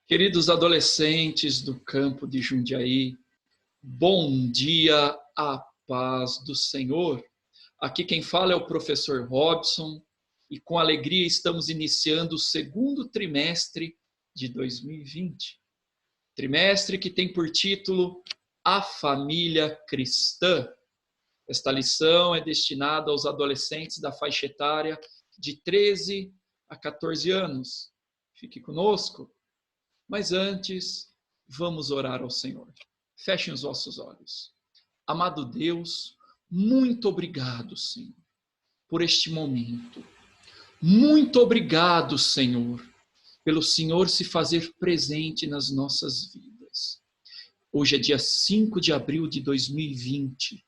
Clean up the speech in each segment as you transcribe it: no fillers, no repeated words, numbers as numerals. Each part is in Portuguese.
Queridos adolescentes do campo de Jundiaí, bom dia, a paz do Senhor. Aqui quem fala é o professor Robson e com alegria estamos iniciando o segundo trimestre de 2020. Trimestre que tem por título A Família Cristã. Esta lição é destinada aos adolescentes da faixa etária de 13 a 14 anos. Fique conosco. Mas antes, vamos orar ao Senhor. Fechem os vossos olhos. Amado Deus, muito obrigado, Senhor, por este momento. Muito obrigado, Senhor, pelo Senhor se fazer presente nas nossas vidas. Hoje é dia 5 de abril de 2020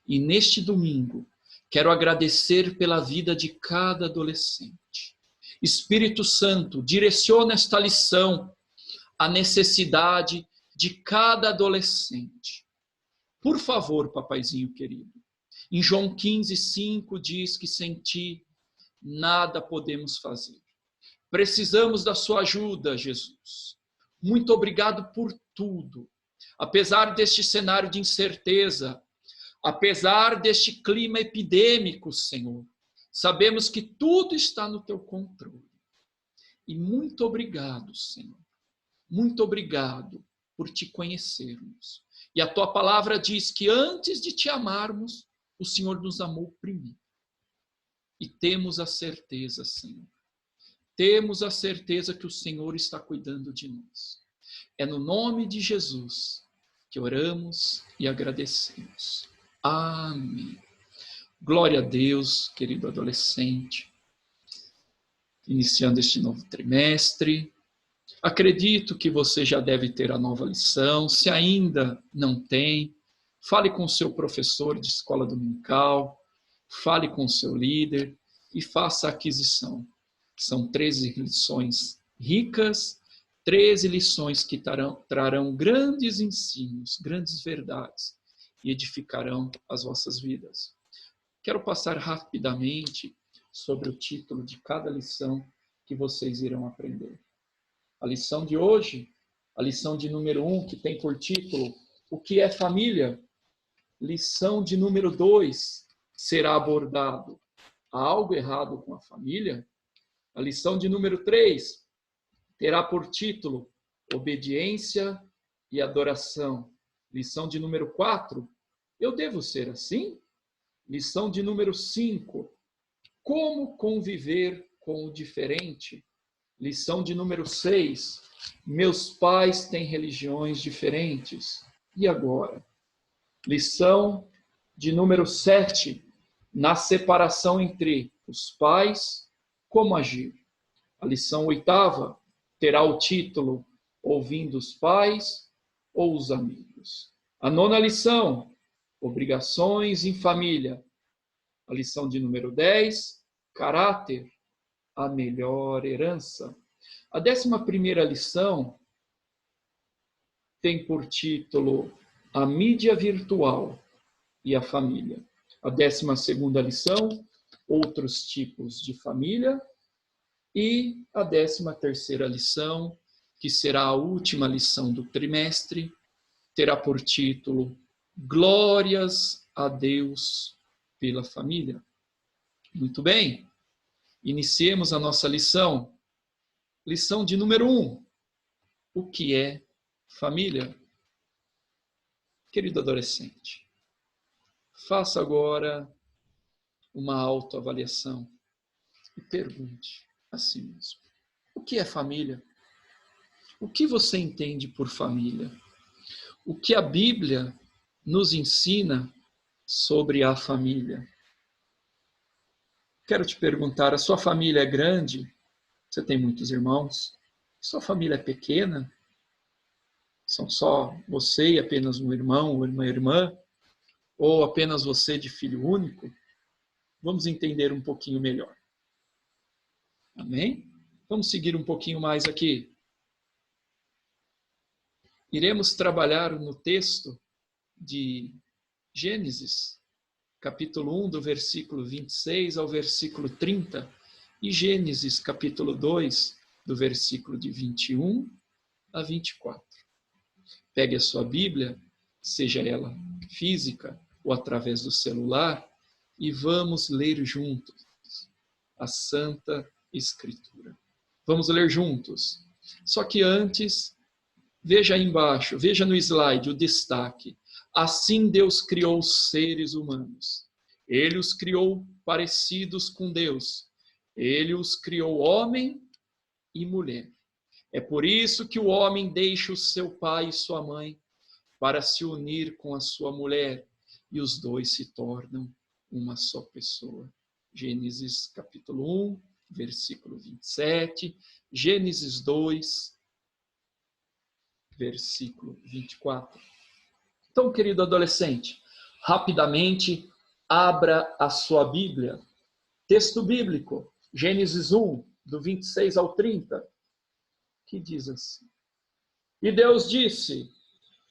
e neste domingo quero agradecer pela vida de cada adolescente. Espírito Santo, direciona esta lição a necessidade de cada adolescente. Por favor, papaizinho querido, em João 15:5 diz que sem ti nada podemos fazer. Precisamos da sua ajuda, Jesus. Muito obrigado por tudo. Apesar deste cenário de incerteza, apesar deste clima epidêmico, Senhor, sabemos que tudo está no teu controle. E muito obrigado, Senhor. Muito obrigado por te conhecermos. E a tua palavra diz que antes de te amarmos, o Senhor nos amou primeiro. E temos a certeza, Senhor. Temos a certeza que o Senhor está cuidando de nós. É no nome de Jesus que oramos e agradecemos. Amém. Glória a Deus, querido adolescente. Iniciando este novo trimestre. Acredito que você já deve ter a nova lição. Se ainda não tem, fale com o seu professor de escola dominical, fale com o seu líder e faça a aquisição. São 13 lições ricas, 13 lições que trarão grandes ensinos, grandes verdades e edificarão as vossas vidas. Quero passar rapidamente sobre o título de cada lição que vocês irão aprender. A lição de hoje, a lição de número 1, que tem por título O que é família? Lição de número 2 será abordado: há algo errado com a família? A lição de número 3 terá por título Obediência e Adoração. Lição de número 4, eu devo ser assim? Lição de número 5, como conviver com o diferente? Lição de número 6, meus pais têm religiões diferentes. E agora? Lição de número 7, na separação entre os pais, como agir? A lição 8ª terá o título Ouvindo os pais ou os amigos. A 9ª lição, obrigações em família. A lição de número 10, caráter, a melhor herança. A 11ª lição tem por título A mídia virtual e a família. A 12ª lição, outros tipos de família. E a 13ª lição, que será a última lição do trimestre, terá por título Glórias a Deus pela família. Muito bem. Iniciemos a nossa lição. Lição de número 1. O que é família? Querido adolescente, faça agora uma autoavaliação e pergunte a si mesmo: o que é família? O que você entende por família? O que a Bíblia nos ensina sobre a família? Quero te perguntar, a sua família é grande? Você tem muitos irmãos? Sua família é pequena? São só você e apenas um irmão ou uma irmã? Ou apenas você de filho único? Vamos entender um pouquinho melhor. Amém? Vamos seguir um pouquinho mais aqui. Iremos trabalhar no texto de Gênesis, capítulo 1, do versículo 26 ao versículo 30, e Gênesis, capítulo 2, do versículo de 21 a 24. Pegue a sua Bíblia, seja ela física ou através do celular, e vamos ler juntos a Santa Escritura. Vamos ler juntos. Só que antes, veja aí embaixo, veja no slide o destaque. Assim Deus criou os seres humanos. Ele os criou parecidos com Deus. Ele os criou homem e mulher. É por isso que o homem deixa o seu pai e sua mãe para se unir com a sua mulher, e os dois se tornam uma só pessoa. Gênesis capítulo 1, versículo 27, Gênesis 2, versículo 24. Então, querido adolescente, rapidamente abra a sua Bíblia. Texto bíblico, Gênesis 1, do 26 ao 30, que diz assim: E Deus disse: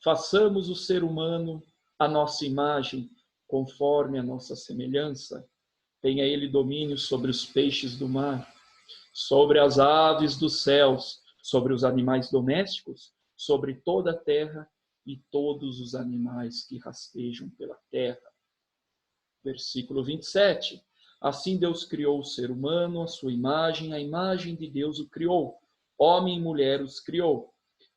façamos o ser humano à nossa imagem, conforme a nossa semelhança. Tenha ele domínio sobre os peixes do mar, sobre as aves dos céus, sobre os animais domésticos, sobre toda a terra e todos os animais que rastejam pela terra. Versículo 27. Assim Deus criou o ser humano, à sua imagem, a imagem de Deus o criou. Homem e mulher os criou.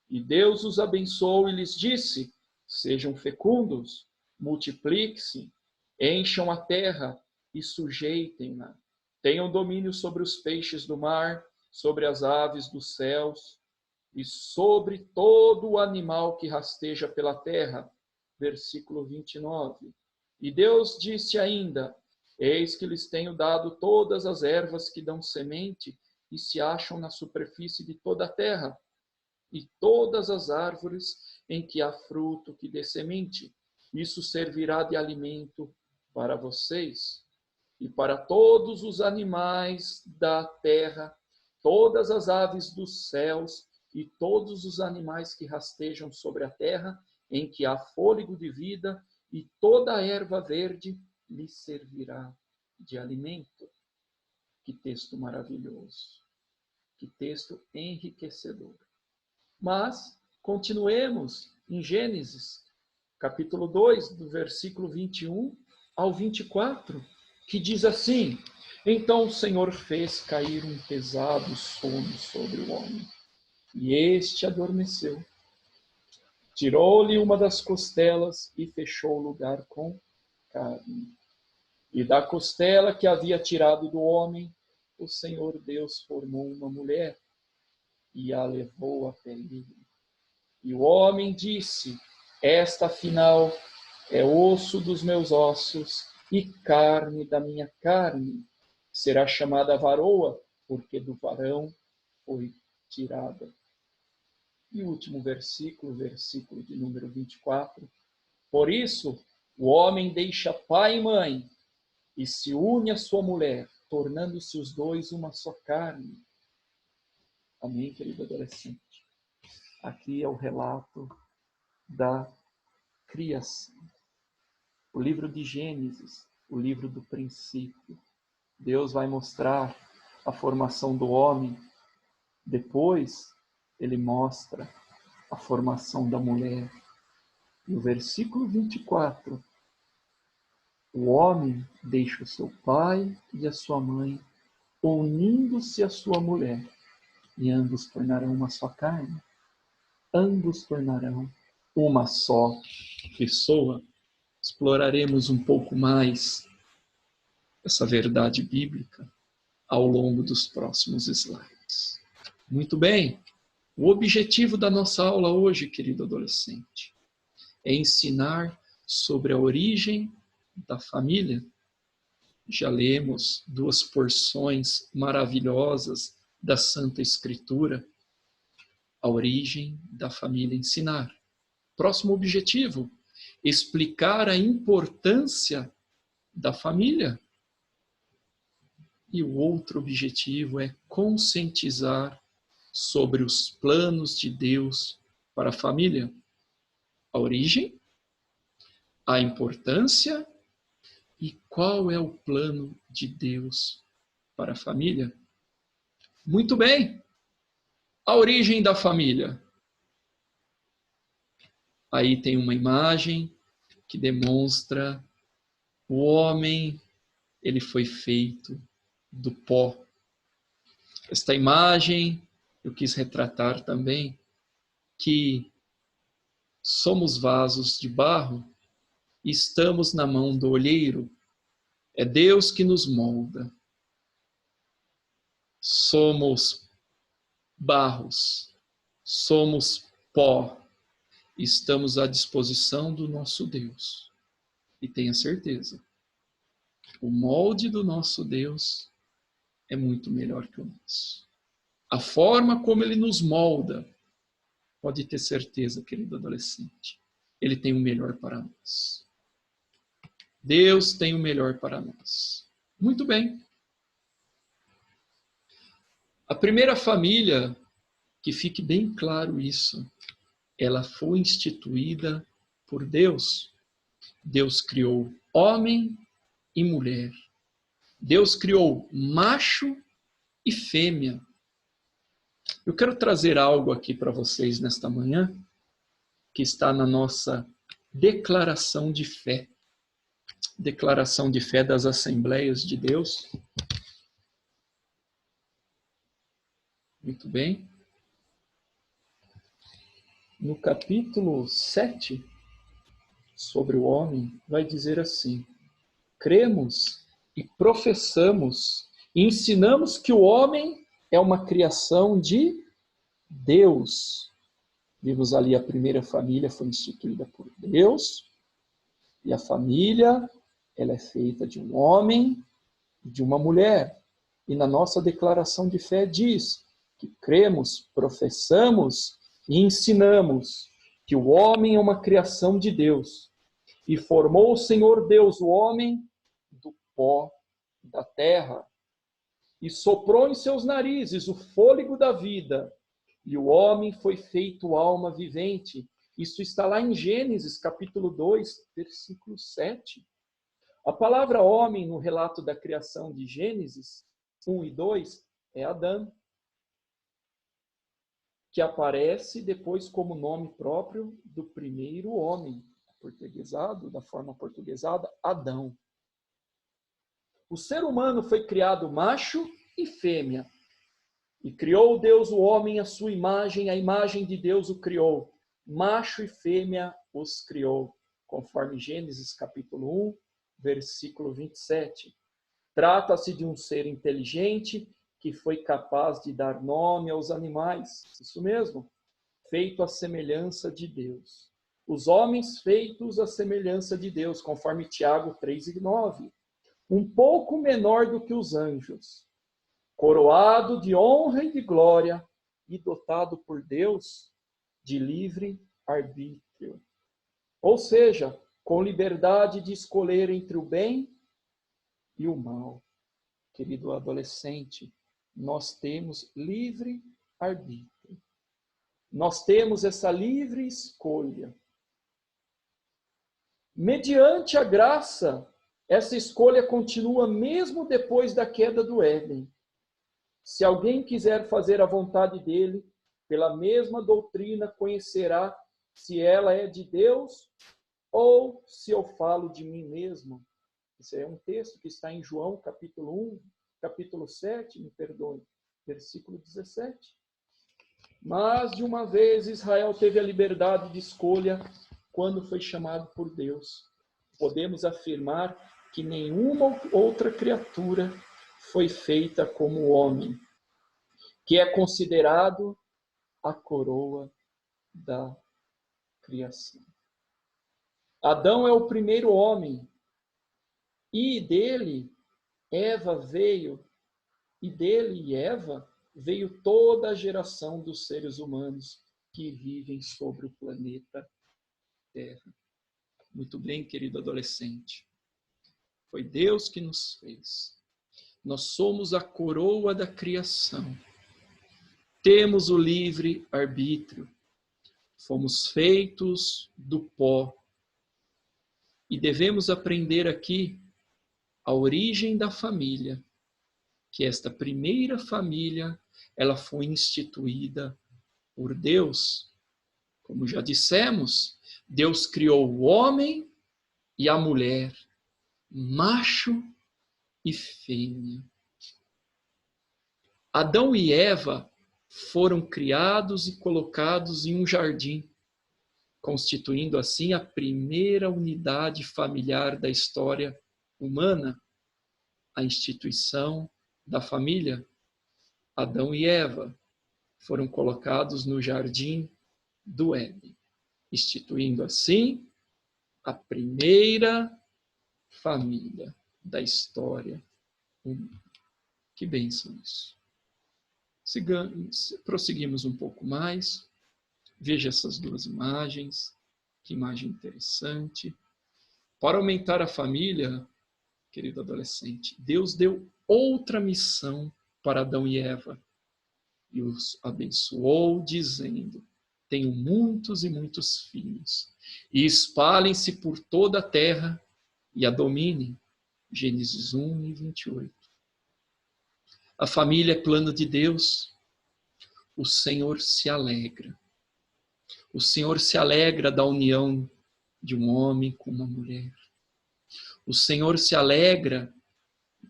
E Deus os abençoou e lhes disse: sejam fecundos, multipliquem-se, encham a terra e sujeitem-na. Tenham domínio sobre os peixes do mar, sobre as aves dos céus e sobre todo o animal que rasteja pela terra. Versículo 29. E Deus disse ainda: eis que lhes tenho dado todas as ervas que dão semente e se acham na superfície de toda a terra, e todas as árvores em que há fruto que dê semente. Isso servirá de alimento para vocês. E para todos os animais da terra, todas as aves dos céus e todos os animais que rastejam sobre a terra, em que há fôlego de vida, e toda a erva verde lhes servirá de alimento. Que texto maravilhoso! Que texto enriquecedor! Mas continuemos em Gênesis, capítulo 2, do versículo 21 ao 24, que diz assim: então o Senhor fez cair um pesado sono sobre o homem, e este adormeceu. Tirou-lhe uma das costelas e fechou o lugar com carne. E da costela que havia tirado do homem, o Senhor Deus formou uma mulher e a levou até ele. E o homem disse: esta afinal é osso dos meus ossos e carne da minha carne. Será chamada varoa, porque do varão foi tirada. E o último versículo, versículo de número 24. Por isso, o homem deixa pai e mãe e se une à sua mulher, tornando-se os dois uma só carne. Amém, querido adolescente? Aqui é o relato da criação. O livro de Gênesis, o livro do princípio. Deus vai mostrar a formação do homem. Depois, ele mostra a formação da mulher. No versículo 24, o homem deixa o seu pai e a sua mãe, unindo-se à sua mulher, e ambos tornarão uma só carne. Ambos tornarão uma só pessoa. Exploraremos um pouco mais essa verdade bíblica ao longo dos próximos slides. Muito bem, o objetivo da nossa aula hoje, querido adolescente, é ensinar sobre a origem da família. Já lemos 2 porções maravilhosas da Santa Escritura, a origem da família ensinar. Próximo objetivo, explicar a importância da família. E o outro objetivo é conscientizar sobre os planos de Deus para a família. A origem, a importância e qual é o plano de Deus para a família. Muito bem, a origem da família. Aí tem uma imagem que demonstra o homem, ele foi feito do pó. Esta imagem eu quis retratar também que somos vasos de barro e estamos na mão do olheiro. É Deus que nos molda. Somos barros, somos pó. Estamos à disposição do nosso Deus. E tenha certeza, o molde do nosso Deus é muito melhor que o nosso. A forma como ele nos molda, pode ter certeza, querido adolescente, ele tem o melhor para nós. Deus tem o melhor para nós. Muito bem. A primeira família, que fique bem claro isso, ela foi instituída por Deus. Deus criou homem e mulher. Deus criou macho e fêmea. Eu quero trazer algo aqui para vocês nesta manhã, que está na nossa declaração de fé. Declaração de fé das Assembleias de Deus. Muito bem. No capítulo 7, sobre o homem, vai dizer assim: cremos e professamos e ensinamos que o homem é uma criação de Deus. Vimos ali a primeira família foi instituída por Deus, e a família, ela é feita de um homem e de uma mulher. E na nossa declaração de fé diz que cremos, professamos e ensinamos que o homem é uma criação de Deus. E formou o Senhor Deus o homem do pó da terra, e soprou em seus narizes o fôlego da vida, e o homem foi feito alma vivente. Isso está lá em Gênesis, capítulo 2, versículo 7. A palavra homem, no relato da criação de Gênesis 1 e 2, é Adão, que aparece depois como nome próprio do primeiro homem, portuguesado, da forma portuguesada, Adão. O ser humano foi criado macho e fêmea. E criou Deus o homem à sua imagem, a imagem de Deus o criou. Macho e fêmea os criou, conforme Gênesis capítulo 1, versículo 27. Trata-se de um ser inteligente que foi capaz de dar nome aos animais. Isso mesmo, feito à semelhança de Deus. Os homens feitos à semelhança de Deus, conforme Tiago 3:9. Um pouco menor do que os anjos, coroado de honra e de glória e dotado por Deus de livre arbítrio. Ou seja, com liberdade de escolher entre o bem e o mal. Querido adolescente, nós temos livre arbítrio. Nós temos essa livre escolha. Mediante a graça, essa escolha continua mesmo depois da queda do Éden. Se alguém quiser fazer a vontade dele, pela mesma doutrina conhecerá se ela é de Deus ou se eu falo de mim mesmo. Esse é um texto que está em João, capítulo 1, capítulo 7, me perdoe, versículo 17. Mas, de uma vez, Israel teve a liberdade de escolha quando foi chamado por Deus. Podemos afirmar que nenhuma outra criatura foi feita como o homem, que é considerado a coroa da criação. Adão é o primeiro homem, e dele Eva veio, e dele e Eva veio toda a geração dos seres humanos que vivem sobre o planeta Terra. Muito bem, querido adolescente. Foi Deus que nos fez. Nós somos a coroa da criação. Temos o livre arbítrio. Fomos feitos do pó. E devemos aprender aqui a origem da família, que esta primeira família, ela foi instituída por Deus, Como já dissemos, Deus criou o homem e a mulher, macho e fêmea. Adão e Eva foram criados e colocados em um jardim, constituindo assim a primeira unidade familiar da história humana, a instituição da família. Adão e Eva foram colocados no jardim do Éden, instituindo assim a primeira família da história humana. Que bênção isso. Prosseguimos um pouco mais. Veja essas duas imagens. Que imagem interessante. Para aumentar a família, querido adolescente, Deus deu outra missão para Adão e Eva e os abençoou, dizendo: tenho muitos e muitos filhos, e espalhem-se por toda a terra e a dominem. Gênesis 1 e 28. A família é plano de Deus. O Senhor se alegra. O Senhor se alegra da união de um homem com uma mulher. O Senhor se alegra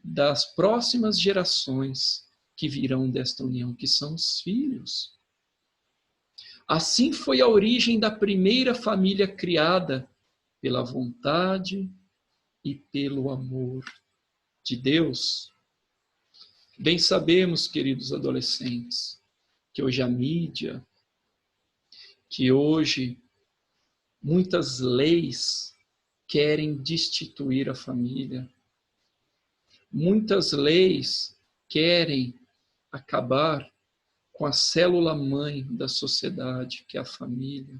das próximas gerações que virão desta união, que são os filhos. Assim foi a origem da primeira família criada pela vontade e pelo amor de Deus. Bem sabemos, queridos adolescentes, que hoje a mídia, que hoje muitas leis querem destituir a família. Muitas leis querem acabar com a célula-mãe da sociedade, que é a família.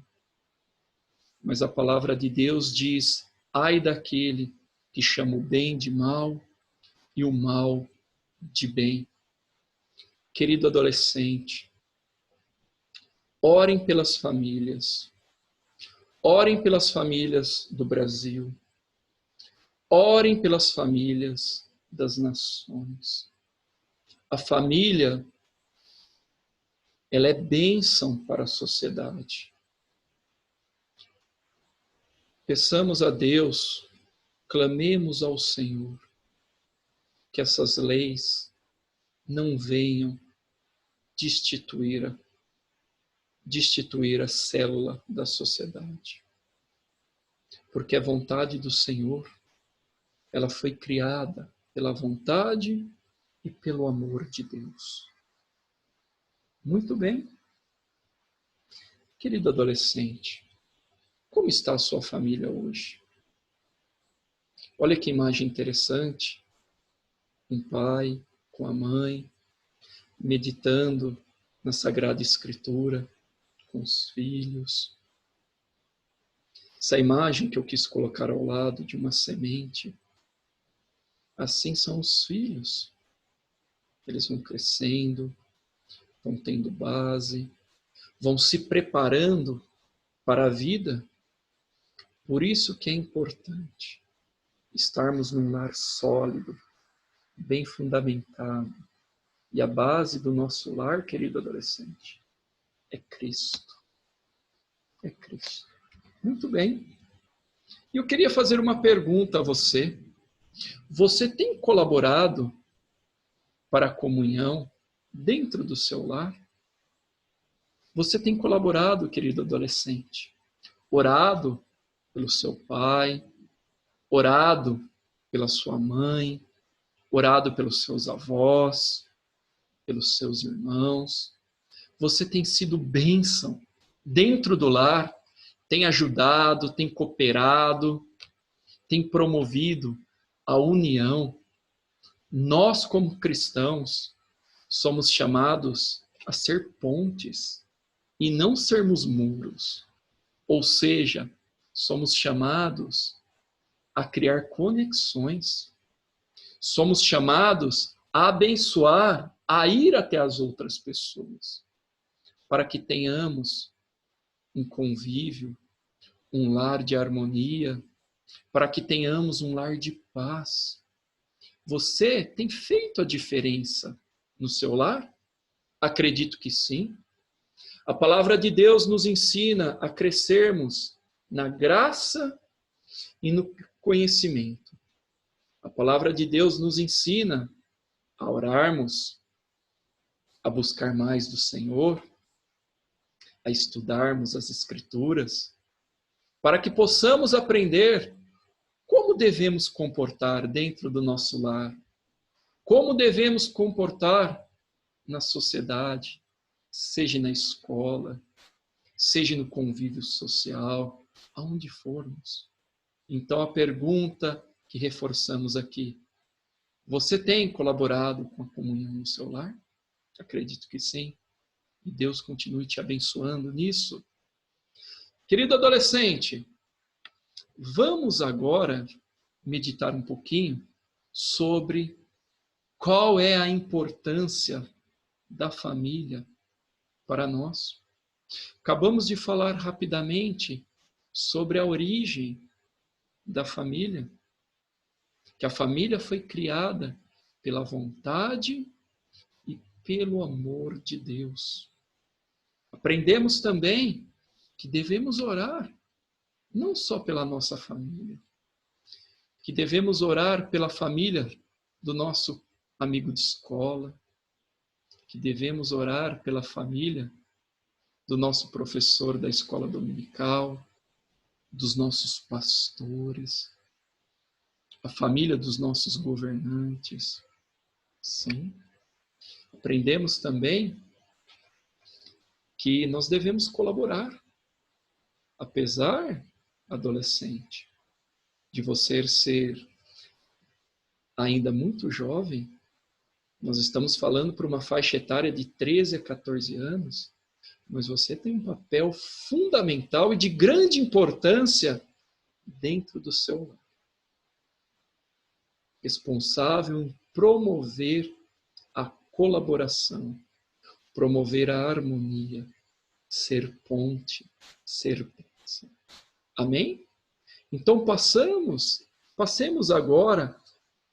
Mas a palavra de Deus diz: ai daquele que chama o bem de mal e o mal de bem. Querido adolescente, orem pelas famílias. Orem pelas famílias do Brasil. Orem pelas famílias das nações. A família, ela é bênção para a sociedade. Peçamos a Deus, clamemos ao Senhor, que essas leis não venham destituir a célula da sociedade. Porque a vontade do Senhor, ela foi criada pela vontade e pelo amor de Deus. Muito bem. Querido adolescente, como está a sua família hoje? Olha que imagem interessante. Um pai com a mãe, meditando na Sagrada Escritura, com os filhos. Essa imagem que eu quis colocar ao lado de uma semente. Assim são os filhos. Eles vão crescendo, vão tendo base, vão se preparando para a vida. Por isso que é importante estarmos num lar sólido, bem fundamentado. E a base do nosso lar, querido adolescente, é Cristo. É Cristo. Muito bem. E eu queria fazer uma pergunta a você. Você tem colaborado para a comunhão dentro do seu lar? Você tem colaborado, querido adolescente? Orado pelo seu pai, orado pela sua mãe, orado pelos seus avós, pelos seus irmãos. Você tem sido bênção dentro do lar, tem ajudado, tem cooperado, tem promovido a união. Nós, como cristãos, somos chamados a ser pontes e não sermos muros. Ou seja, somos chamados a criar conexões. Somos chamados a abençoar, a ir até as outras pessoas, para que tenhamos um convívio, um lar de harmonia, para que tenhamos um lar de paz. Você tem feito a diferença no seu lar? Acredito que sim. A palavra de Deus nos ensina a crescermos na graça e no conhecimento. A palavra de Deus nos ensina a orarmos, a buscar mais do Senhor, a estudarmos as Escrituras, para que possamos aprender como devemos comportar dentro do nosso lar, como devemos comportar na sociedade, seja na escola, seja no convívio social, aonde formos. Então a pergunta que reforçamos aqui: você tem colaborado com a comunhão no seu lar? Acredito que sim. E Deus continue te abençoando nisso. Querido adolescente, vamos agora meditar um pouquinho sobre qual é a importância da família para nós. Acabamos de falar rapidamente sobre a origem da família, que a família foi criada pela vontade e pelo amor de Deus. Aprendemos também que devemos orar não só pela nossa família, que devemos orar pela família do nosso amigo de escola, que devemos orar pela família do nosso professor da escola dominical, dos nossos pastores, a família dos nossos governantes. Sim. Aprendemos também que nós devemos colaborar, apesar, adolescente, de você ser ainda muito jovem. Nós estamos falando para uma faixa etária de 13 a 14 anos, mas você tem um papel fundamental e de grande importância dentro do seu lar. Responsável em promover a colaboração, promover a harmonia, ser ponte, ser bênção. Amém? Então passemos agora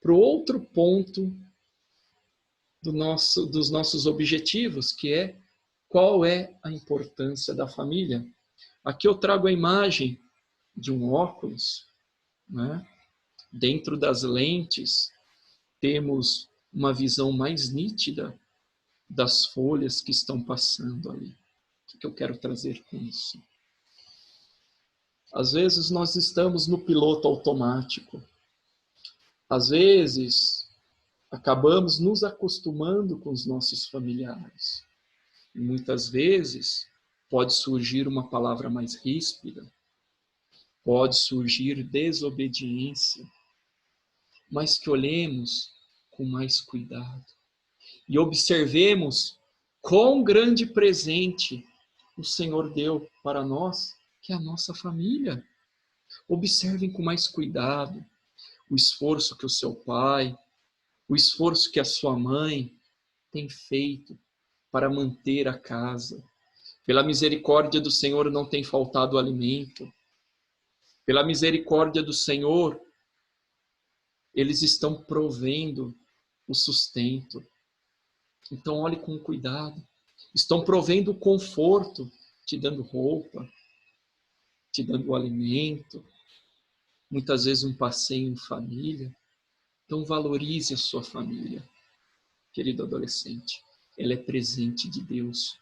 para o outro ponto dos nossos objetivos, que é qual é a importância da família. Aqui eu trago a imagem de um óculos, né? Dentro das lentes temos uma visão mais nítida das folhas que estão passando ali. O que eu quero trazer com isso? Às vezes nós estamos no piloto automático. Às vezes acabamos nos acostumando com os nossos familiares. E muitas vezes pode surgir uma palavra mais ríspida, pode surgir desobediência, mas que olhemos com mais cuidado e observemos quão grande presente o Senhor deu para nós, que é a nossa família. Observem com mais cuidado o esforço que o seu pai, o esforço que a sua mãe tem feito para manter a casa. Pela misericórdia do Senhor não tem faltado alimento. Pela misericórdia do Senhor, eles estão provendo o sustento. Então olhe com cuidado. Estão provendo o conforto, te dando roupa, te dando alimento, muitas vezes um passeio em família. Então valorize a sua família, querido adolescente. Ela é presente de Deus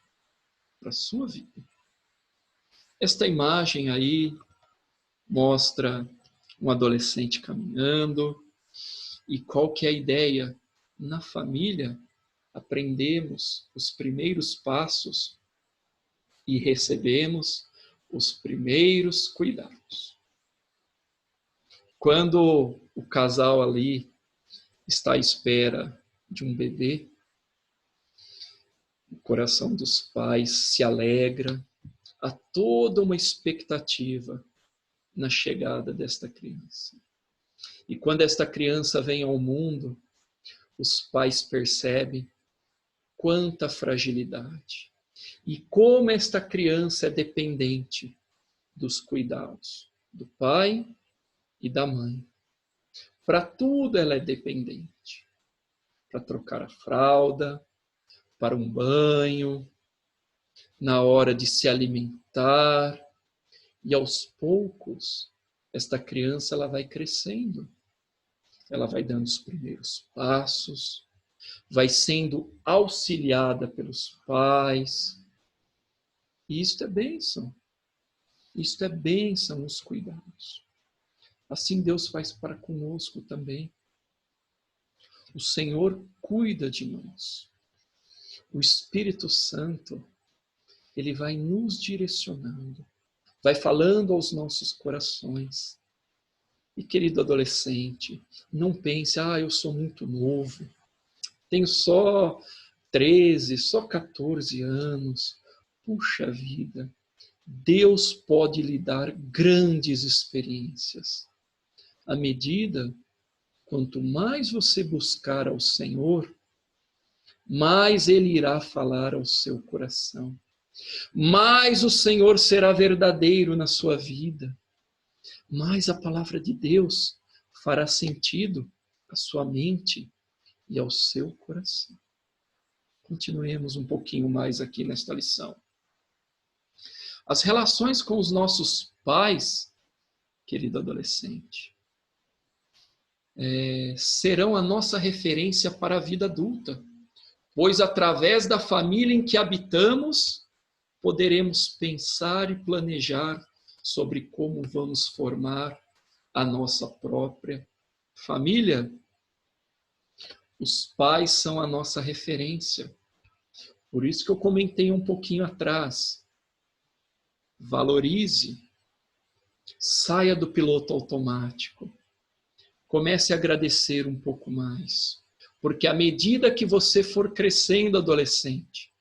para a sua vida. Esta imagem aí mostra um adolescente caminhando. E qual que é a ideia? Na família, aprendemos os primeiros passos e recebemos os primeiros cuidados. Quando o casal ali está à espera de um bebê, o coração dos pais se alegra, há toda uma expectativa na chegada desta criança. E quando esta criança vem ao mundo, os pais percebem quanta fragilidade e como esta criança é dependente dos cuidados do pai e da mãe. Para tudo ela é dependente. Para trocar a fralda, para um banho, na hora de se alimentar, e aos poucos, esta criança ela vai crescendo, ela vai dando os primeiros passos, vai sendo auxiliada pelos pais, e isto é bênção. Isto é bênção nos cuidados. Assim Deus faz para conosco também. O Senhor cuida de nós. O Espírito Santo, ele vai nos direcionando, vai falando aos nossos corações. E querido adolescente, não pense, eu sou muito novo, tenho só 13, só 14 anos. Puxa vida, Deus pode lhe dar grandes experiências. À medida, quanto mais você buscar ao Senhor, mais Ele irá falar ao seu coração. Mais o Senhor será verdadeiro na sua vida. Mais a palavra de Deus fará sentido à sua mente e ao seu coração. Continuemos um pouquinho mais aqui nesta lição. As relações com os nossos pais, querido adolescente, serão a nossa referência para a vida adulta, pois através da família em que habitamos, poderemos pensar e planejar sobre como vamos formar a nossa própria família. Os pais são a nossa referência. Por isso que eu comentei um pouquinho atrás. Valorize, saia do piloto automático. Comece a agradecer um pouco mais. Porque à medida que você for crescendo, adolescente,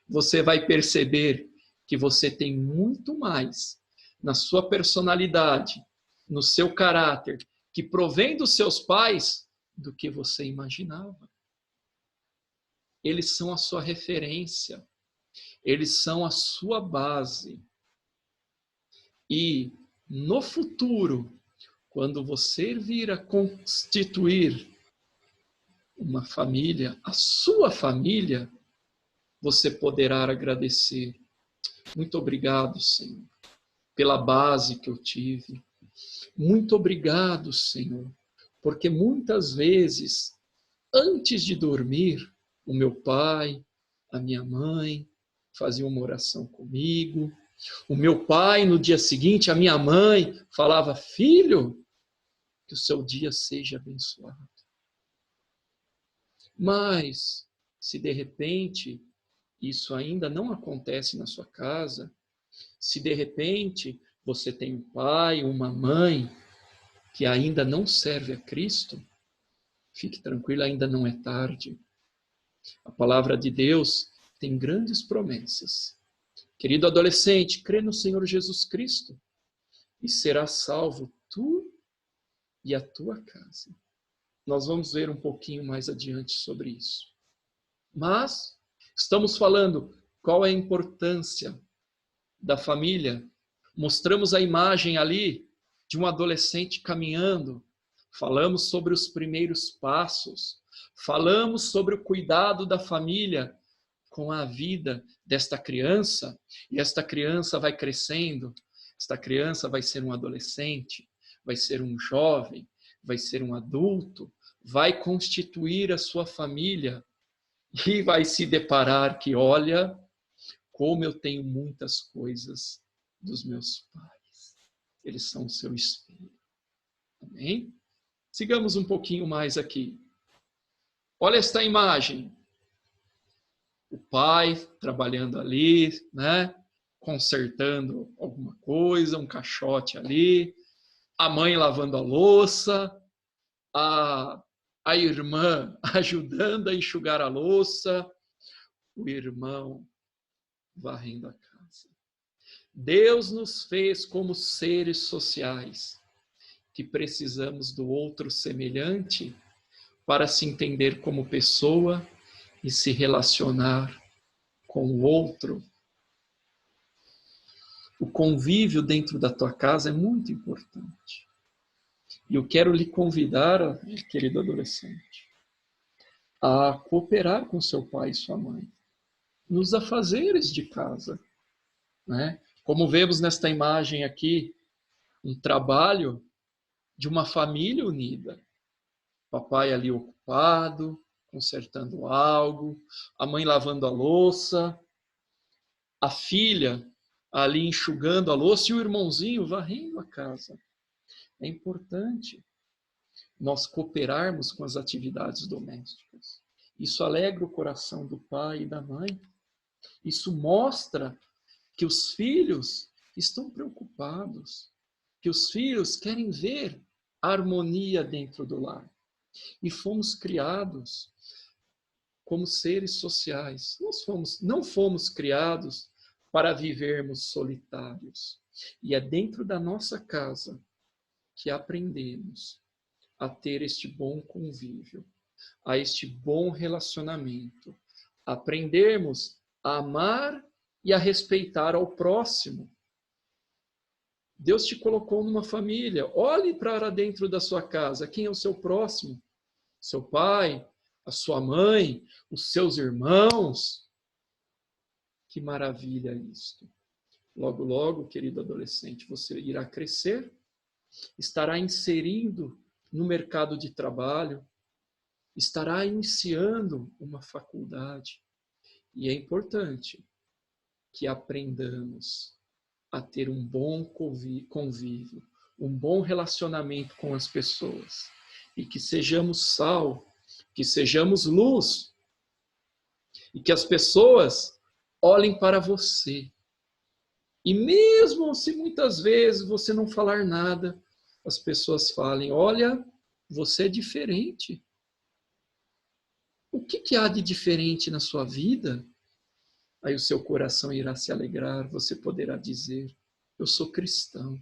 você vai perceber que você tem muito mais na sua personalidade, no seu caráter, que provém dos seus pais, do que você imaginava. Eles são a sua referência. Eles são a sua base. E no futuro, quando você vir a constituir uma família, a sua família, você poderá agradecer. Muito obrigado, Senhor, pela base que eu tive. Muito obrigado, Senhor, porque muitas vezes, antes de dormir, o meu pai, a minha mãe faziam uma oração comigo. O meu pai, no dia seguinte, a minha mãe falava: filho, que o seu dia seja abençoado. Mas, se de repente isso ainda não acontece na sua casa, se de repente você tem um pai, uma mãe que ainda não serve a Cristo, fique tranquilo, ainda não é tarde. A palavra de Deus tem grandes promessas. Querido adolescente, crê no Senhor Jesus Cristo e será salvo tu e a tua casa. Nós vamos ver um pouquinho mais adiante sobre isso. Mas estamos falando qual é a importância da família. Mostramos a imagem ali de um adolescente caminhando. Falamos sobre os primeiros passos. Falamos sobre o cuidado da família com a vida desta criança. E esta criança vai crescendo. Esta criança vai ser um adolescente, vai ser um jovem, vai ser um adulto, vai constituir a sua família e vai se deparar que, olha, como eu tenho muitas coisas dos meus pais. Eles são o seu espelho. Amém? Sigamos um pouquinho mais aqui. Olha esta imagem. O pai trabalhando ali, né? Consertando alguma coisa, um caixote ali. A mãe lavando a louça. A irmã ajudando a enxugar a louça. O irmão varrendo a casa. Deus nos fez como seres sociais, que precisamos do outro semelhante para se entender como pessoa e se relacionar com o outro. O convívio dentro da tua casa é muito importante. E eu quero lhe convidar, querido adolescente, a cooperar com seu pai e sua mãe. nos afazeres de casa, né? Como vemos nesta imagem aqui, um trabalho de uma família unida. Papai ali ocupado, consertando algo, a mãe lavando a louça, a filha ali enxugando a louça e o irmãozinho varrendo a casa. É importante nós cooperarmos com as atividades domésticas. Isso alegra o coração do pai e da mãe. Isso mostra que os filhos estão preocupados, que os filhos querem ver a harmonia dentro do lar. E fomos criados como seres sociais. Não fomos criados para vivermos solitários. E é dentro da nossa casa que aprendemos a ter este bom convívio, a este bom relacionamento. Aprendermos a amar e a respeitar ao próximo. Deus te colocou numa família. Olhe para dentro da sua casa. Quem é o seu próximo? Seu pai, a sua mãe, os seus irmãos. Que maravilha isto. Logo, logo, querido adolescente, você irá crescer, estará inserindo no mercado de trabalho, estará iniciando uma faculdade. E é importante que aprendamos a ter um bom convívio, um bom relacionamento com as pessoas. E que sejamos sal, que sejamos luz. E que as pessoas olhem para você. E mesmo se muitas vezes você não falar nada, as pessoas falem, olha, você é diferente. O que há de diferente na sua vida? Aí o seu coração irá se alegrar, você poderá dizer, eu sou cristão,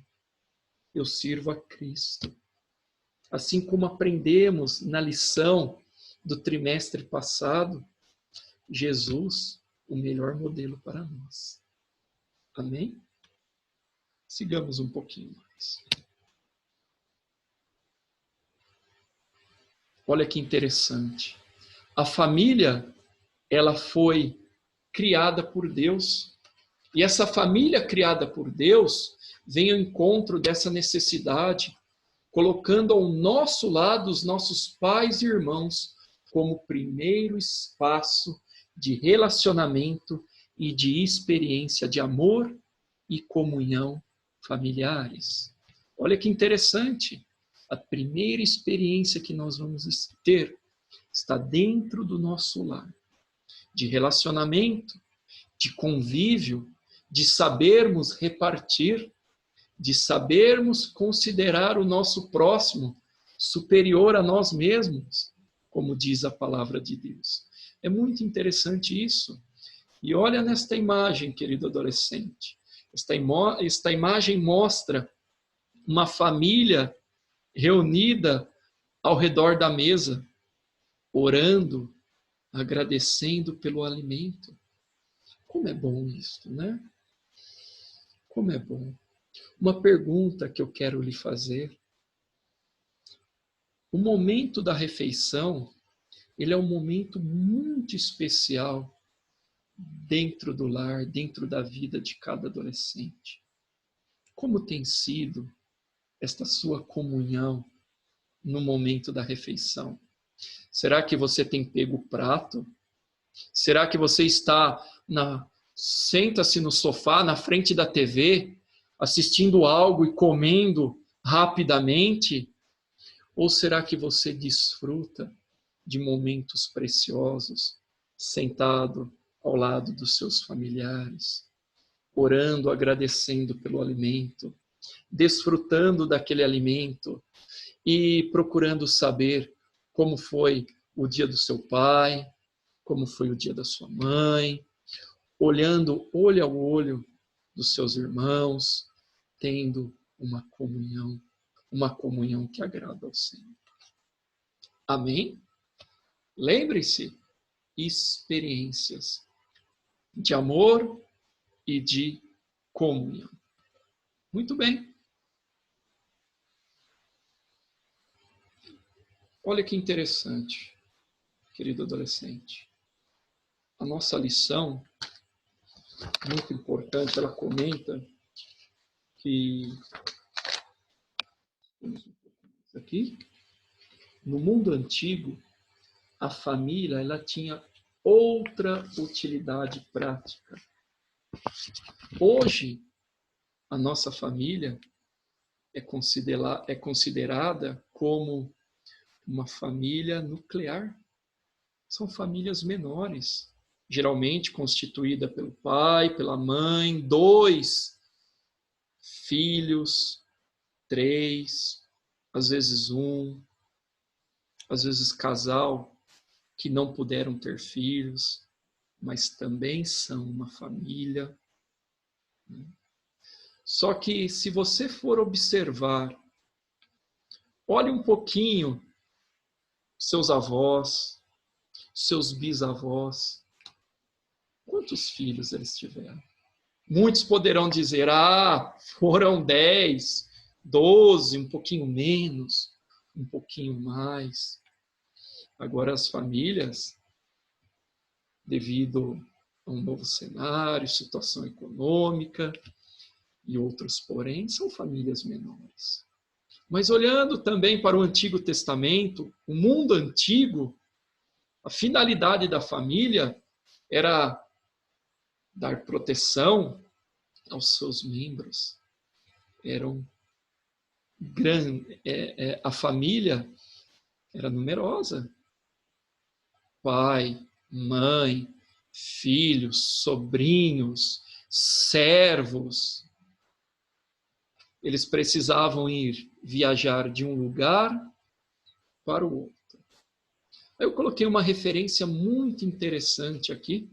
eu sirvo a Cristo. Assim como aprendemos na lição do trimestre passado, Jesus, o melhor modelo para nós. Amém? Sigamos um pouquinho mais. Olha que interessante. A família, ela foi criada por Deus. E essa família criada por Deus vem ao encontro dessa necessidade, colocando ao nosso lado os nossos pais e irmãos como primeiro espaço de relacionamento e de experiência de amor e comunhão familiares. Olha que interessante. A primeira experiência que nós vamos ter está dentro do nosso lar, de relacionamento, de convívio, de sabermos repartir, de sabermos considerar o nosso próximo superior a nós mesmos, como diz a palavra de Deus. É muito interessante isso. E olha nesta imagem, querido adolescente. Esta imagem mostra uma família reunida ao redor da mesa, orando, agradecendo pelo alimento. Como é bom isso, né? Como é bom. Uma pergunta que eu quero lhe fazer. O momento da refeição, ele é um momento muito especial dentro do lar, dentro da vida de cada adolescente. Como tem sido esta sua comunhão no momento da refeição? Será que você tem pego o prato? Será que você está senta-se no sofá, na frente da TV, assistindo algo e comendo rapidamente? Ou será que você desfruta de momentos preciosos, sentado ao lado dos seus familiares, orando, agradecendo pelo alimento, desfrutando daquele alimento e procurando saber como foi o dia do seu pai, como foi o dia da sua mãe, olhando olho ao olho dos seus irmãos, tendo uma comunhão que agrada ao Senhor. Amém? Lembre-se, experiências de amor e de comunhão. Muito bem. Olha que interessante, querido adolescente. A nossa lição muito importante. Ela comenta que aqui no mundo antigo a família ela tinha outra utilidade prática. Hoje a nossa família é considerada como uma família nuclear. São famílias menores, geralmente constituída pelo pai, pela mãe, 2 filhos, 3, às vezes 1, às vezes casal que não puderam ter filhos, mas também são uma família. Só que se você for observar, olhe um pouquinho seus avós, seus bisavós, quantos filhos eles tiveram? Muitos poderão dizer, foram 10, 12, um pouquinho menos, um pouquinho mais. Agora as famílias, devido a um novo cenário, situação econômica e outros porém, são famílias menores. Mas olhando também para o Antigo Testamento, o mundo antigo, a finalidade da família era dar proteção aos seus membros. A família era numerosa. Pai, mãe, filhos, sobrinhos, servos. Eles precisavam ir viajar de um lugar para o outro. Eu coloquei uma referência muito interessante aqui,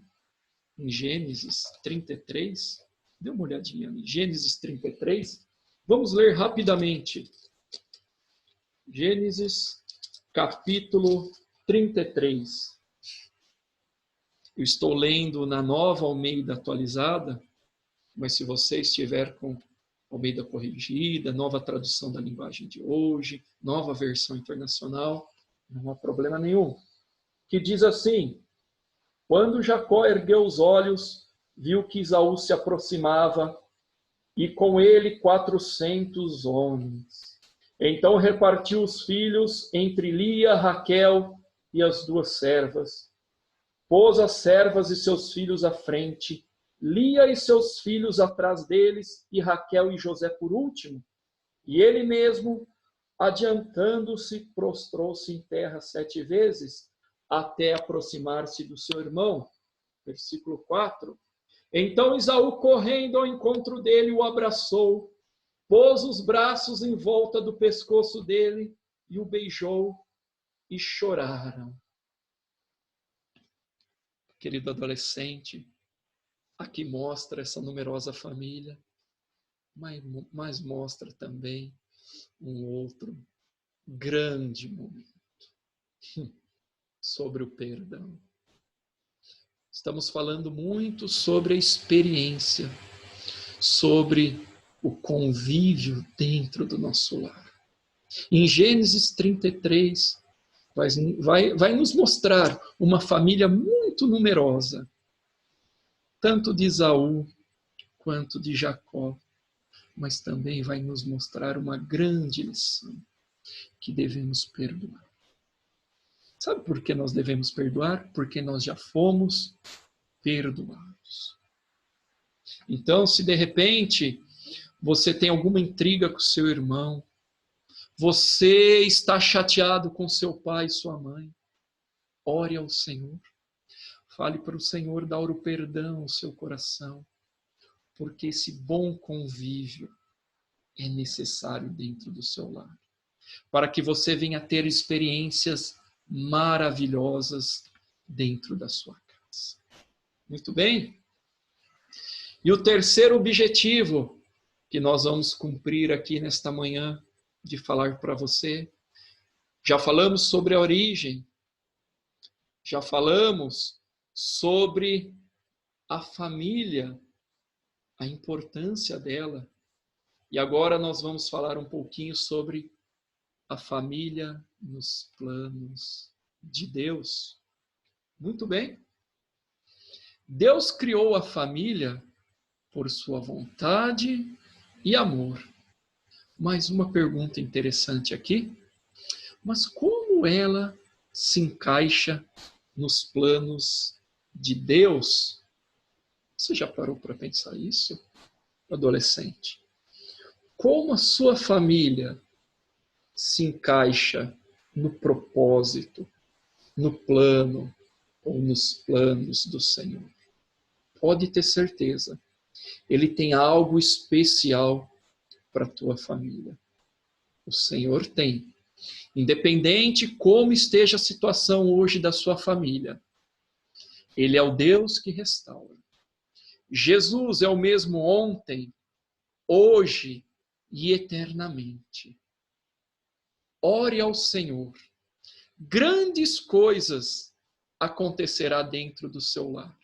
em Gênesis 33. Dê uma olhadinha em Gênesis 33. Vamos ler rapidamente. Gênesis, capítulo 33. Eu estou lendo na Nova Almeida atualizada, mas se você estiver com Almeida corrigida, nova tradução da linguagem de hoje, nova versão internacional, não há problema nenhum. Que diz assim: quando Jacó ergueu os olhos, viu que Esaú se aproximava, e com ele 400 homens. Então repartiu os filhos entre Lia, Raquel e as 2 servas. Pôs as servas e seus filhos à frente, Lia e seus filhos atrás deles, e Raquel e José por último. E ele mesmo, adiantando-se, prostrou-se em terra 7 vezes, até aproximar-se do seu irmão. Versículo 4. Então Esaú, correndo ao encontro dele, o abraçou, pôs os braços em volta do pescoço dele e o beijou, e choraram. Querido adolescente, aqui mostra essa numerosa família, mas mostra também um outro grande momento sobre o perdão. Estamos falando muito sobre a experiência, sobre o convívio dentro do nosso lar. Em Gênesis 33, vai nos mostrar uma família muito numerosa, tanto de Esaú quanto de Jacó, mas também vai nos mostrar uma grande lição, que devemos perdoar. Sabe por que nós devemos perdoar? Porque nós já fomos perdoados. Então, se de repente você tem alguma intriga com seu irmão, você está chateado com seu pai e sua mãe, ore ao Senhor. Fale para o Senhor dar o perdão ao seu coração, porque esse bom convívio é necessário dentro do seu lar, para que você venha ter experiências maravilhosas dentro da sua casa. Muito bem? E o terceiro objetivo que nós vamos cumprir aqui nesta manhã, de falar para você, já falamos sobre a origem, já falamos sobre a família, a importância dela, e agora nós vamos falar um pouquinho sobre a família nos planos de Deus. Muito bem. Deus criou a família por sua vontade e amor. Mais uma pergunta interessante aqui. Mas como ela se encaixa nos planos de Deus? Você já parou para pensar isso, adolescente? Como a sua família se encaixa no propósito, no plano ou nos planos do Senhor? Pode ter certeza, Ele tem algo especial para a tua família. O Senhor tem. Independente como esteja a situação hoje da sua família, Ele é o Deus que restaura. Jesus é o mesmo ontem, hoje e eternamente. Ore ao Senhor. Grandes coisas acontecerá dentro do seu lar.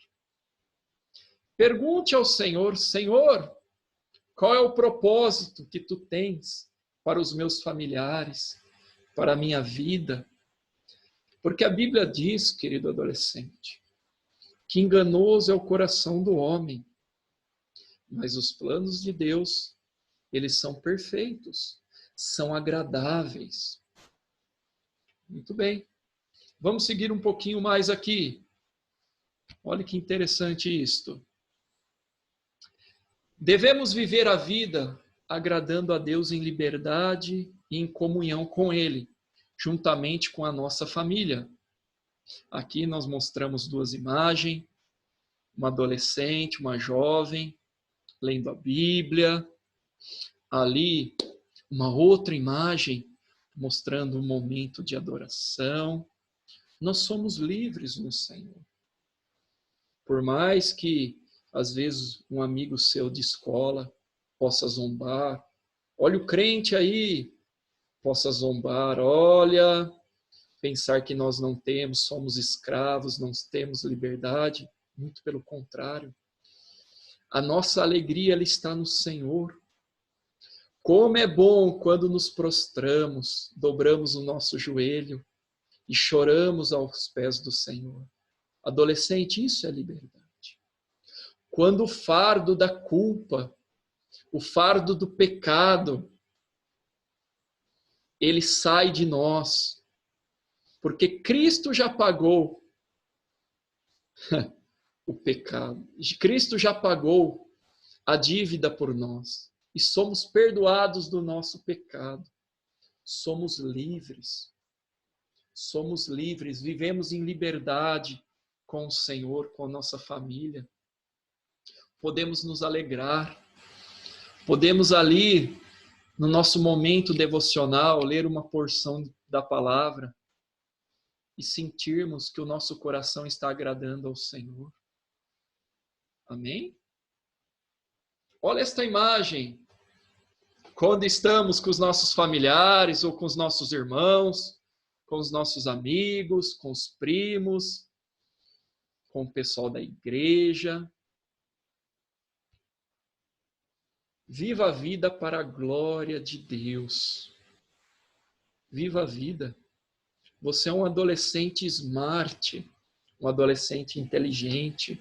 Pergunte ao Senhor, Senhor, qual é o propósito que tu tens para os meus familiares, para a minha vida? Porque a Bíblia diz, querido adolescente, que enganoso é o coração do homem, mas os planos de Deus, eles são perfeitos, são agradáveis. Muito bem. Vamos seguir um pouquinho mais aqui. Olha que interessante isto. Devemos viver a vida agradando a Deus em liberdade e em comunhão com Ele, juntamente com a nossa família. Aqui nós mostramos duas imagens, uma adolescente, uma jovem, lendo a Bíblia. Ali, uma outra imagem, mostrando um momento de adoração. Nós somos livres no Senhor. Por mais que, às vezes, um amigo seu de escola possa zombar, olha o crente aí, possa zombar, olha, pensar que nós não temos, somos escravos, não temos liberdade, muito pelo contrário. A nossa alegria ela está no Senhor. Como é bom quando nos prostramos, dobramos o nosso joelho e choramos aos pés do Senhor. Adolescente, isso é liberdade. Quando o fardo da culpa, o fardo do pecado, ele sai de nós, porque Cristo já pagou o pecado. Cristo já pagou a dívida por nós e somos perdoados do nosso pecado. Somos livres. Somos livres, vivemos em liberdade com o Senhor, com a nossa família. Podemos nos alegrar. Podemos ali, no nosso momento devocional, ler uma porção da palavra e sentirmos que o nosso coração está agradando ao Senhor. Amém? Olha esta imagem. Quando estamos com os nossos familiares ou com os nossos irmãos, com os nossos amigos, com os primos, com o pessoal da igreja. Viva a vida para a glória de Deus. Viva a vida. Você é um adolescente smart, um adolescente inteligente.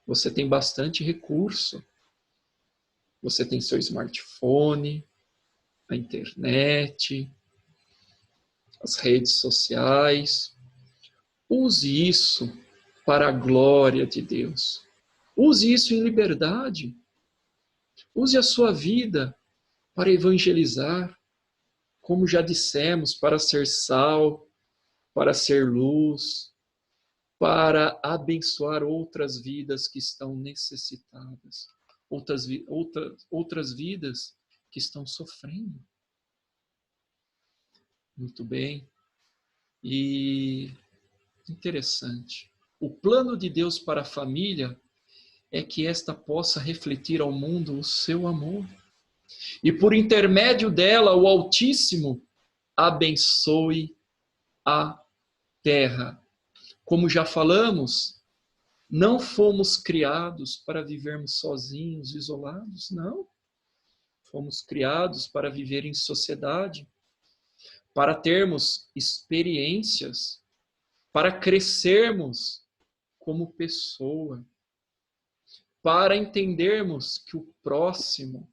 Você tem bastante recurso. Você tem seu smartphone, a internet, as redes sociais. Use isso para a glória de Deus. Use isso em liberdade. Use a sua vida para evangelizar, como já dissemos, para ser sal, para ser luz, para abençoar outras vidas que estão necessitadas, outras vidas que estão sofrendo. Muito bem. E interessante. O plano de Deus para a família é que esta possa refletir ao mundo o seu amor. E por intermédio dela, o Altíssimo abençoe a terra. Como já falamos, não fomos criados para vivermos sozinhos, isolados, não. Fomos criados para viver em sociedade, para termos experiências, para crescermos como pessoa, para entendermos que o próximo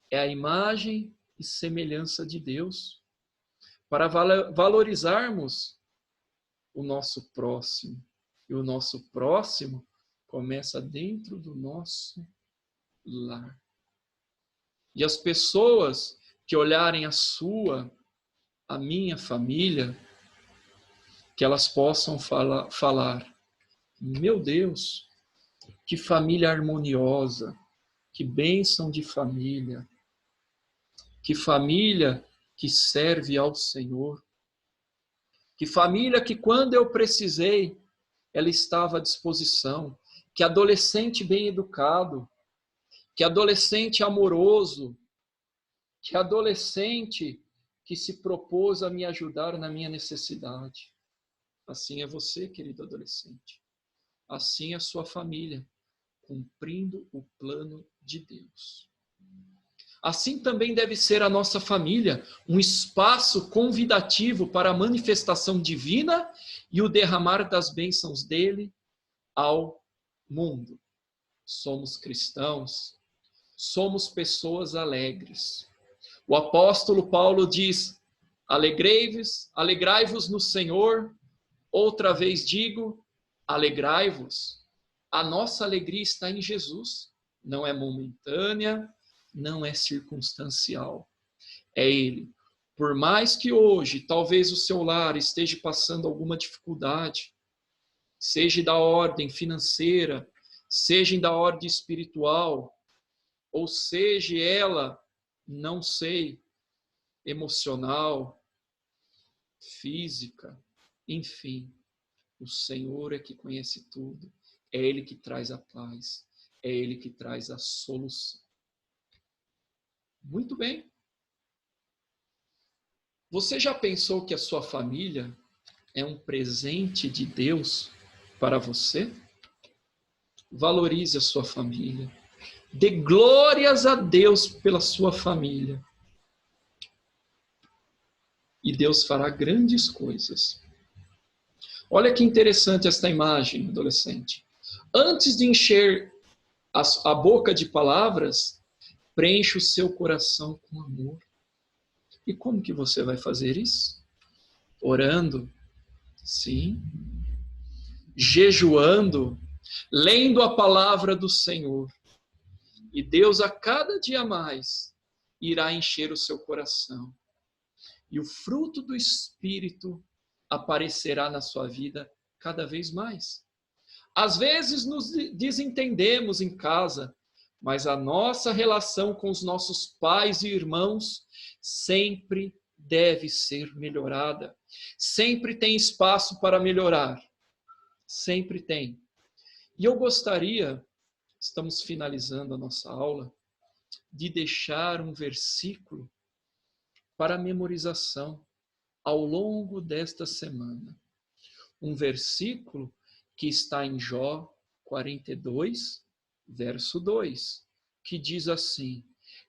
é a imagem e semelhança de Deus, para valorizarmos o nosso próximo. E o nosso próximo começa dentro do nosso lar. E as pessoas que olharem a minha família, que elas possam falar: meu Deus, que família harmoniosa, que bênção de família, que família que serve ao Senhor, que família que quando eu precisei, ela estava à disposição, que adolescente bem educado, que adolescente amoroso, que adolescente que se propôs a me ajudar na minha necessidade. Assim é você, querido adolescente. Assim é a sua família, cumprindo o plano de Deus. Assim também deve ser a nossa família, um espaço convidativo para a manifestação divina e o derramar das bênçãos dele ao mundo. Somos cristãos, somos pessoas alegres. O apóstolo Paulo diz: alegrai-vos no Senhor. Outra vez digo, alegrai-vos. A nossa alegria está em Jesus. Não é momentânea, não é circunstancial. É Ele. Por mais que hoje, talvez o seu lar esteja passando alguma dificuldade, seja da ordem financeira, seja da ordem espiritual, ou seja ela, não sei, emocional, física, enfim, o Senhor é que conhece tudo, é Ele que traz a paz, é Ele que traz a solução. Muito bem. Você já pensou que a sua família é um presente de Deus para você? Valorize a sua família. Dê glórias a Deus pela sua família. E Deus fará grandes coisas. Olha que interessante esta imagem, adolescente. Antes de encher a boca de palavras, preencha o seu coração com amor. E como que você vai fazer isso? Orando, sim. Jejuando, lendo a palavra do Senhor. E Deus, a cada dia mais, irá encher o seu coração. E o fruto do Espírito aparecerá na sua vida cada vez mais. Às vezes nos desentendemos em casa, mas a nossa relação com os nossos pais e irmãos sempre deve ser melhorada. Sempre tem espaço para melhorar. Sempre tem. E eu gostaria, estamos finalizando a nossa aula, de deixar um versículo para memorização ao longo desta semana. Um versículo que está em Jó 42, verso 2, que diz assim: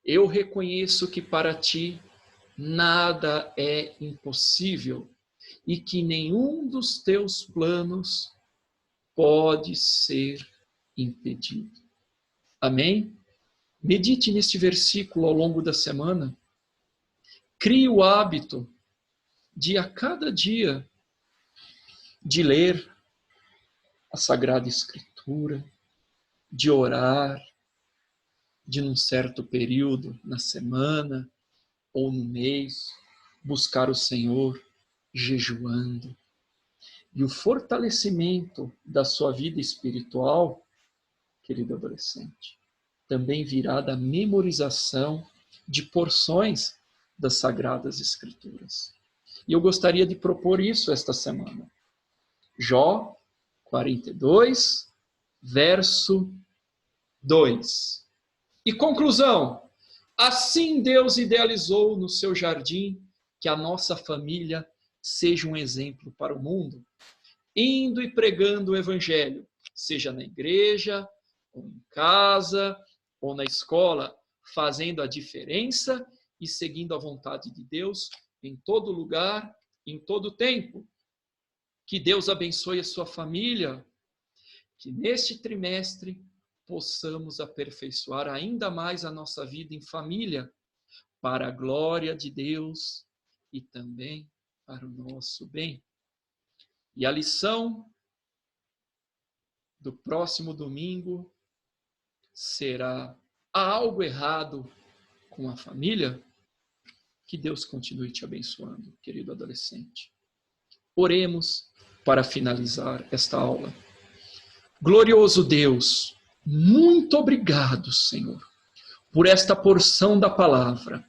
eu reconheço que para ti nada é impossível e que nenhum dos teus planos pode ser impedido. Amém? Medite neste versículo ao longo da semana. Crie o hábito de a cada dia de ler a Sagrada Escritura, de orar, de num certo período na semana ou no mês, buscar o Senhor jejuando. E o fortalecimento da sua vida espiritual, querido adolescente, também virá da memorização de porções das Sagradas Escrituras. E eu gostaria de propor isso esta semana. Jó 42, verso 2. E conclusão: assim Deus idealizou no seu jardim que a nossa família seja um exemplo para o mundo, indo e pregando o evangelho, seja na igreja, ou em casa, ou na escola, fazendo a diferença e seguindo a vontade de Deus em todo lugar, em todo tempo. Que Deus abençoe a sua família. que neste trimestre possamos aperfeiçoar ainda mais a nossa vida em família, para a glória de Deus e também para o nosso bem. E a lição do próximo domingo será: há algo errado com a família? Que Deus continue te abençoando, querido adolescente. Oremos para finalizar esta aula. Glorioso Deus, muito obrigado, Senhor, por esta porção da palavra.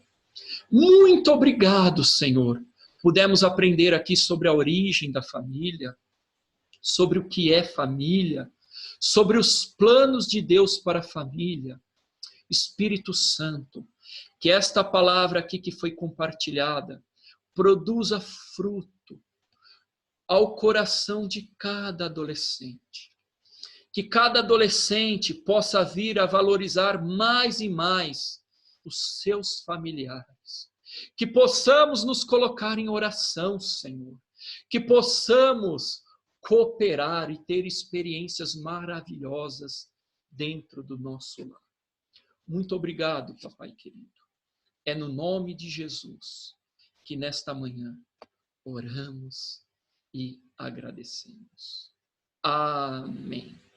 Muito obrigado, Senhor. Pudemos aprender aqui sobre a origem da família, sobre o que é família, sobre os planos de Deus para a família. Espírito Santo, que esta palavra aqui que foi compartilhada produza fruto ao coração de cada adolescente. Que cada adolescente possa vir a valorizar mais e mais os seus familiares. Que possamos nos colocar em oração, Senhor. Que possamos cooperar e ter experiências maravilhosas dentro do nosso lar. Muito obrigado, papai querido. É no nome de Jesus que nesta manhã oramos e agradecemos. Amém.